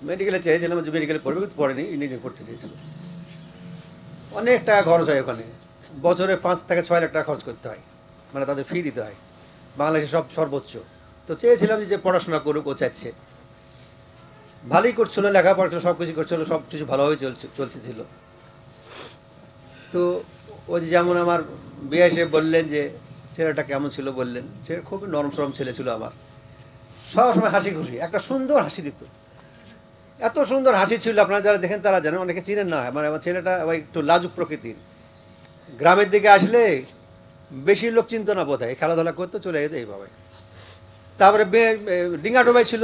মেডিকেলে চেয়েছিলাম যে মেডিকেলে পড়বে, কিন্তু পড়েনি, ইঞ্জিনিয়ারিং করতে চেয়েছিল। অনেক টাকা খরচ হয় ওখানে, বছরে 5 থেকে 6 লাখ টাকা খরচ করতে হয়, মানে তাদের ফি দিতে হয়, বাংলাদেশে সর্বোচ্চ। তো চেয়েছিলাম যে পড়াশোনা করুক, ও চাচ্ছে, ভালোই করছিল, লেখাপড়া সব কিছু করছিল, সব কিছু ভালোভাবে চলছিল। তো ওই যেমন আমার বিয়ে এসে বললেন যে ছেলেটা কেমন ছিল, বললেন ছেলে খুবই নরম সরম ছেলে ছিল আমার, সবসময় হাসি খুশি, একটা সুন্দর হাসি দিত, এত সুন্দর হাসি ছিল, আপনারা যারা দেখেন তারা জানেন, অনেকে চিনেন না, মানে আমার ছেলেটা ওই একটু লাজুক প্রকৃতির, গ্রামের দিকে আসলে বেশি লোক চিনত না বোধ হয়, খেলাধুলা করতে চলে যেত এইভাবে। তারপরে ডিঙাডোবাই ছিল,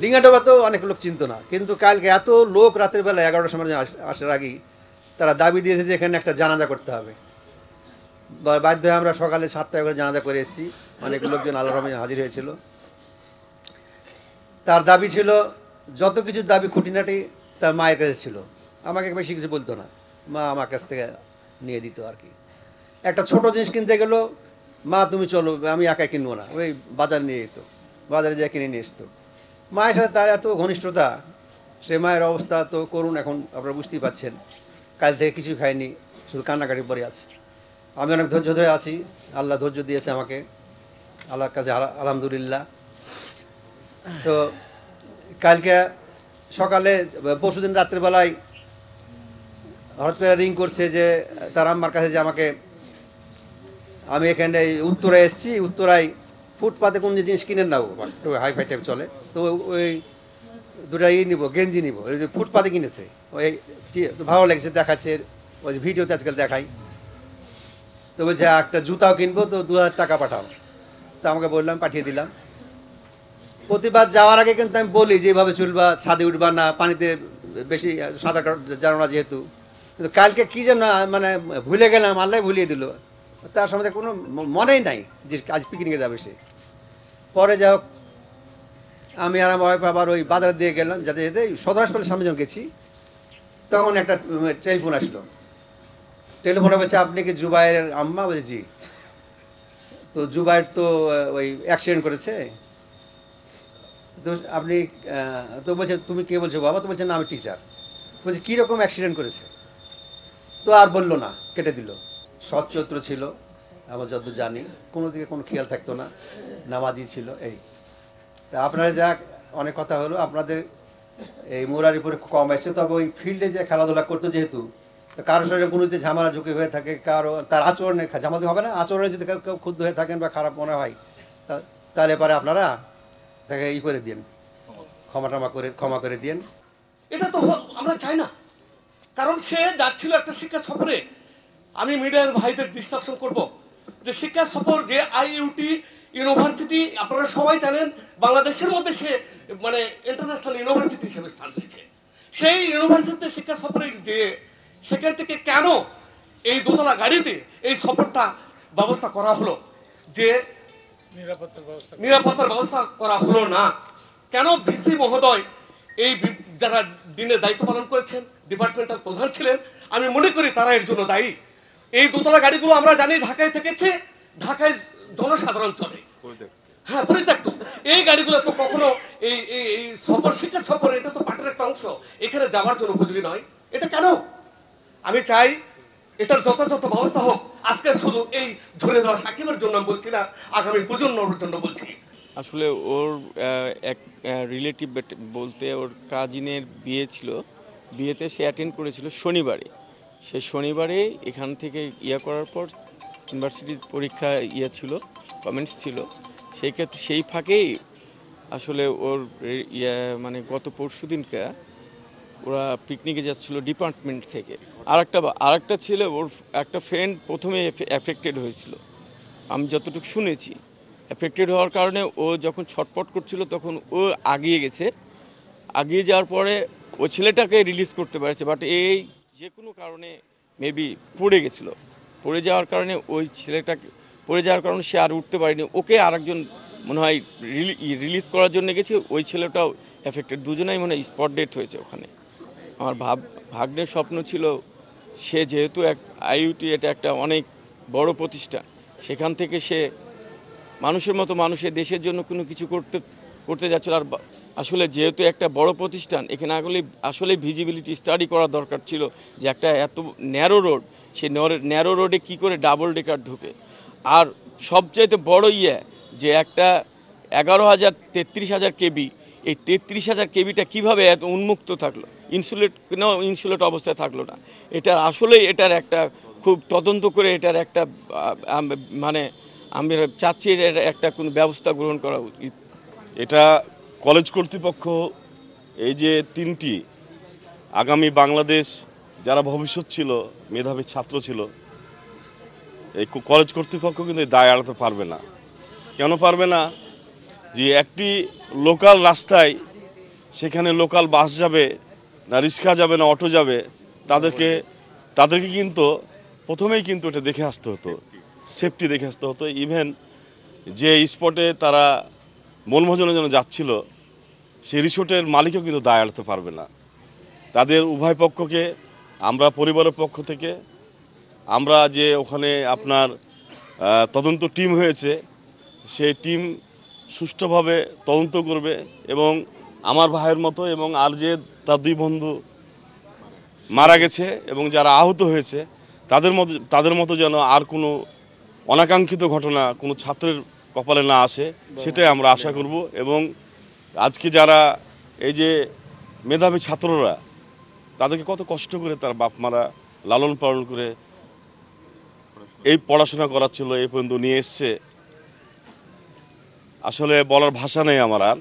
ডিঙাডোবা তো অনেক লোক চিনত না, কিন্তু কালকে এত লোক রাতের বেলা 11টার সময় আসার আগেই তারা দাবি দিয়েছে যে এখানে একটা জানাজা করতে হবে। বাধ্য হয়ে আমরা সকালে 7টায় করে জানাজা করে এসেছি, অনেক লোকজন আল্লাহর রহমতে হাজির হয়েছিল। তার দাবি ছিল, যত কিছু দাবি খুঁটিনাটি তার মায়ের কাছে ছিল, আমাকে বেশি কিছু বলতো না, মা আমার কাছ থেকে নিয়ে দিত আর কি। একটা ছোট জিনিস কিনতে গেলো, মা তুমি চলো, আমি একাই কিনবো না, ওই বাজার নিয়ে যেত, বাজারে যেয়ে কিনে নিয়ে আসতো। মায়ের সাথে তার এত ঘনিষ্ঠতা, সে মায়ের অবস্থা তো করুন, এখন আপনারা বুঝতেই পারছেন, কাল থেকে কিছু খাইনি, শুধু কান্নাকাটি পরে আছে। আমি অনেক ধৈর্য ধরে আছি, আল্লাহ ধৈর্য দিয়েছে আমাকে, আল্লাহর কাছে আলহামদুলিল্লাহ। তো কালকে সকালে, পরশুদিন রাত্রেবেলায় হঠাৎ করে রিং করছে যে তার আম্মার কাছে, যে আমাকে, আমি এখানে উত্তরায় এসেছি, উত্তরায় ফুটপাতে কোন জিনিস কিনেন না, একটু হাইফাই টাইপ চলে, তো ওই দুটা নিব, গেঞ্জি নিব, ওই যে ফুটপাতে কিনেছে, ওই ভালো লেগেছে, দেখাচ্ছে, ওই ভিডিওতে আজকাল দেখাই। তো বলছে একটা জুতাও কিনবো, তো 2000 টাকা পাঠাও। তো আমাকে বললাম, পাঠিয়ে দিলাম। প্রতিবার যাওয়ার আগে কিন্তু আমি বলি যে এইভাবে চলবা, ছাদে উঠবা না, পানিতে বেশি সাঁতার জানো না যেহেতু। কিন্তু কালকে কী যেন মানে ভুলে গেলাম, আল্লাহ ভুলিয়ে দিল, তার সম্বন্ধে কোনো মনেই নাই যে আজ পিকনিকে যাবে সে। পরে যা হোক, আমি আর আমার ওয়াইফ আবার ওই বাজার দিয়ে গেলাম, যাতে যেতে সদর হাসপাতালের সামনে যখন গেছি, তখন একটা টেলিফোন আসলো। টেলিফোনে বলছে, আপনি কি জুবাইরের আম্মা? বলছি জি। তো জুবাইর তো ওই অ্যাক্সিডেন্ট করেছে, তো আপনি, তো বলছে তুমি কে বলছো বাবা? তো বলছে না, আমি টিচার। বলছে কীরকম অ্যাক্সিডেন্ট করেছে? তো আর বললো না, কেটে দিল। সৎ চরিত্র ছিল, আমার যত জানি, কোনো দিকে কোনো খেয়াল থাকতো না, নামাজি ছিল। এই তা আপনারা যাক, অনেক কথা হলো, আপনাদের এই মুরারিপুরে কম আসছে, তবে ওই ফিল্ডে যে খেলাধুলা করতো যেহেতু, তো কারো শরীরে কোনো যে ঝামেলা ঝুঁকি হয়ে থাকে, কারো তার আচরণে ঝামেলা হবে না, আচরণে যদি কেউ ক্ষুব্ধ হয়ে থাকেন বা খারাপ মনে হয়, তাহলে পরে আপনারা তাকে করে দিন, ক্ষমা করে দিন। এটা তো আমরা চাই না, কারণ সে যাচ্ছিল একটা শিক্ষা সফরে। আমি মিডিয়ার ভাইদের ডিস্ট্রাকশন করব যে শিক্ষা সফর, যে আইইউটি ইউনিভার্সিটি, আপনারা সবাই জানেন বাংলাদেশের মধ্যে সে মানে ইন্টারন্যাশনাল ইউনিভার্সিটি হিসেবে স্থান পেয়েছে। সেই ইউনিভার্সিটিতে শিক্ষা সফরে যে সেখান থেকে কেন এই দোতলা গাড়িতে এই সফরটা ব্যবস্থা করা হলো, যে নিরাপত্তার ব্যবস্থা করা হলো না কেন? ভিসি মহোদয়, এই যারা দিনে দায়িত্ব পালন করেছেন, ডিপার্টমেন্টাল প্রধান ছিলেন, আমি মনে করি তারা এর জন্য দায়ী। এই দোতলা গাড়িগুলো আমরা জানি ঢাকায় থেকেছে, ঢাকায় জনসাধারণ চলে, হ্যাঁ পরিত্যক্ত। এই গাড়িগুলো তো কখনো এই এই সফর, শিক্ষা সফর, এটা তো পাটের একটা অংশ, এখানে যাওয়ার জন্য উপযোগী নয়। এটা কেন? আমি চাই এটার যথাযথ ব্যবস্থা হোক। আজকে শুধু এই ঝরে যাওয়া সাকিবের জন্য বলছি না, আগামী প্রজন্মের জন্য বলছি। আসলে ওর এক রিলেটিভ বলতে ওর কাজিনের বিয়ে ছিল, বিয়েতে সে অ্যাটেন্ড করেছিল শনিবারে। সে শনিবারে এখান থেকে করার পর ইউনিভার্সিটির পরীক্ষা ছিল, কমেন্টস ছিল, সেই ক্ষেত্রে সেই ফাঁকেই আসলে ওর মানে গত পরশু দিনকে ওরা পিকনিকে যাচ্ছিলো ডিপার্টমেন্ট থেকে। আরেকটা ছেলে, ওর একটা ফ্রেন্ড প্রথমে এফেক্টেড হয়েছিল, আমি যতটুকু শুনেছি। এফেক্টেড হওয়ার কারণে ও যখন ছটপট করছিল তখন ও আগিয়ে গেছে, আগিয়ে যাওয়ার পরে ও ছেলেটাকে রিলিজ করতে পেরেছে, বাট এই যে কোনো কারণে মেবি পড়ে গেছিলো। পড়ে যাওয়ার কারণে ওই ছেলেটাকে সে আর উঠতে পারেনি, ওকে আরেকজন মনে হয় রিলিজ করার জন্য গেছে, ওই ছেলেটাও এফেক্টেড, দুজনেই মনে হয় স্পট ডেথ হয়েছে ওখানে। আমার ভাগ্নের স্বপ্ন ছিল, সে যেহেতু আইইউটি এটা একটা অনেক বড় প্রতিষ্ঠান, সেখান থেকে সে মানুষের মতো মানুষের দেশের জন্য কোনো কিছু করতে করতে যাচ্ছিল। আর আসলে যেহেতু একটা বড় প্রতিষ্ঠান, এখানে আসলে ভিজিবিলিটি স্টাডি করা দরকার ছিল যে একটা এত ন্যারো রোড, সেই ন্যারো রোডে কী করে ডাবল ডেকার ঢুকে। আর সবচাইতে বড় যে একটা 11,000 33,000 কেবি, এই 33,000 কেবিটা কীভাবে এত উন্মুক্ত থাকলো, ইনসুলেট অবস্থায় থাকলো না। এটার একটা খুব তদন্ত করে এটার একটা মানে আমি চাচ্ছি এর একটা কোনো ব্যবস্থা গ্রহণ করা উচিত। এটা কলেজ কর্তৃপক্ষ এই যে 3টি আগামী বাংলাদেশ যারা ভবিষ্যৎ ছিল, মেধাবী ছাত্র ছিল, এই কলেজ কর্তৃপক্ষ কিন্তু এই দায় এড়াতে পারবে না। কেন পারবে না? যে একটি লোকাল রাস্তায় সেখানে লোকাল বাস যাবে না, রিক্সা যাবে না, অটো যাবে, তাদেরকে কিন্তু প্রথমেই কিন্তু এটা দেখে আসতে হতো, সেফটি দেখে আসতে হতো। ইভেন যে স্পটে তারা বনভোজনের জন্য যাচ্ছিল, সেই রিসোর্টের মালিকও কিন্তু দায় এড়াতে পারবে না। তাদের উভয় পক্ষকে আমরা পরিবারের পক্ষ থেকে আমরা যে ওখানে আপনার তদন্ত টিম হয়েছে, সেই টিম সুষ্ঠুভাবে তদন্ত করবে এবং আমার ভাইয়ের মতো এবং আর যে তার 2 বন্ধু মারা গেছে এবং যারা আহত হয়েছে তাদের মতো যেন আর কোনো অনাকাঙ্ক্ষিত ঘটনা কোনো ছাত্রের কপালে না আসে, সেটাই আমরা আশা করব। এবং আজকে যারা এই যে মেধাবী ছাত্ররা, তাদেরকে কত কষ্ট করে তার বাপ মারা লালন পালন করে এই পড়াশোনা করাচ্ছিল, এই পর্যন্ত নিয়ে এসছে, আসলে বলার ভাষা নেই আমার আর।